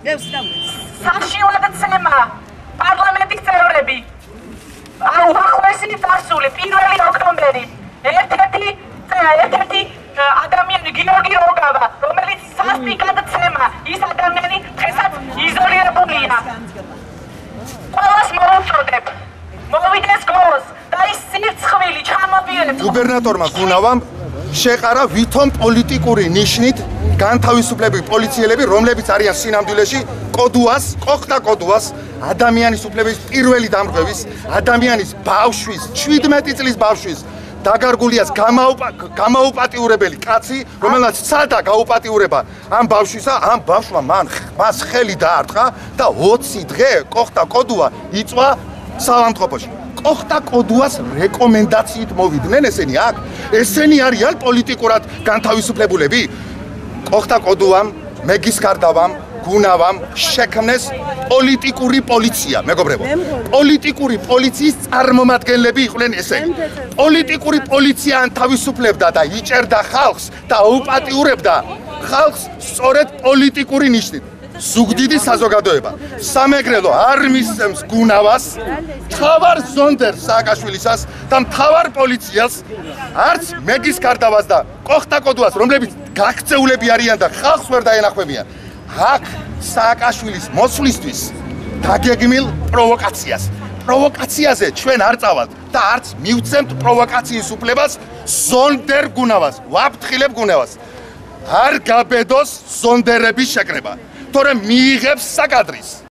საშინლად ცემა პარლამენტის წევრები. უახლოესი დასული 1 ოქტომბერი ერთ-ერთი ადამიანი გიორგი როგავა, რომელიც სასტიკად ცემა, ის ადამიანი დღესაც იზოლირებულია. ყველას მოუწოდებ, მოვიდეს გოს და ის სირცხვილი ჩამობიებს. გუბერნატორმა გუნავამ შეყარა ვითომ პოლიტიკური ნიშნით განთავისუფლებული პოლიციელები, რომლებიც არიან სინამდვილეში კოხთა კოდუას, ადამიანის უფლების პირველი დამრღვევის, ადამიანის ბავშვის, 17 წლის ბავშვის დაგარგულიას გამაუპატიურებელი კაცი, რომელსაც სადა გაუპატიურება ამ ბავშვისა, ამ ბავშვმა მას ხელი დაარტყა და 20 დღე კოხთა კოდუა იწვა საავადმყოფოში. კოხთა კოდუას რეკომენდაციით მოვიდნენ ესენი აქ? ესენი არიან პოლიტიკურად განთავისუფლებულები? კოხთა კოდუამ, მეგის კარდავამ, გუნავამ შექმნეს პოლიტიკური პოლიცია, მეგობრებო. პოლიტიკური პოლიციის წარმომადგენლები იყვნენ ესენი. პოლიტიკური პოლიცია ანთავისუფლებდა და იჭერდა ხალხს და აუპატიურებდა ხალხს სწორედ პოლიტიკური ნიშნით. ზუგდიდი საზოგადოება სამეგრელო არ მისცემს გუნავას, მთავარ ზონდერ სააკაშვილისას და მთავარ პოლიციას, არც მეგის კარდავას და კოხთა კოდუას, რომლებიც გაქცეულები არიან და ხალხს ვერ დაენახებიან. აქ სააკაშვილის მოსვლისთვის დაგეგმილ პროვოკაციას. პროვოკაციაზე ჩვენ არ წავალთ და არც მივცემთ პროვოკაციის უფლებას ზონდერ გუნავას, ვაფრთხილებ გუნავას. არ გაბედოს ზონდერების შეკრება, თორემ მიიღებს საკადრის.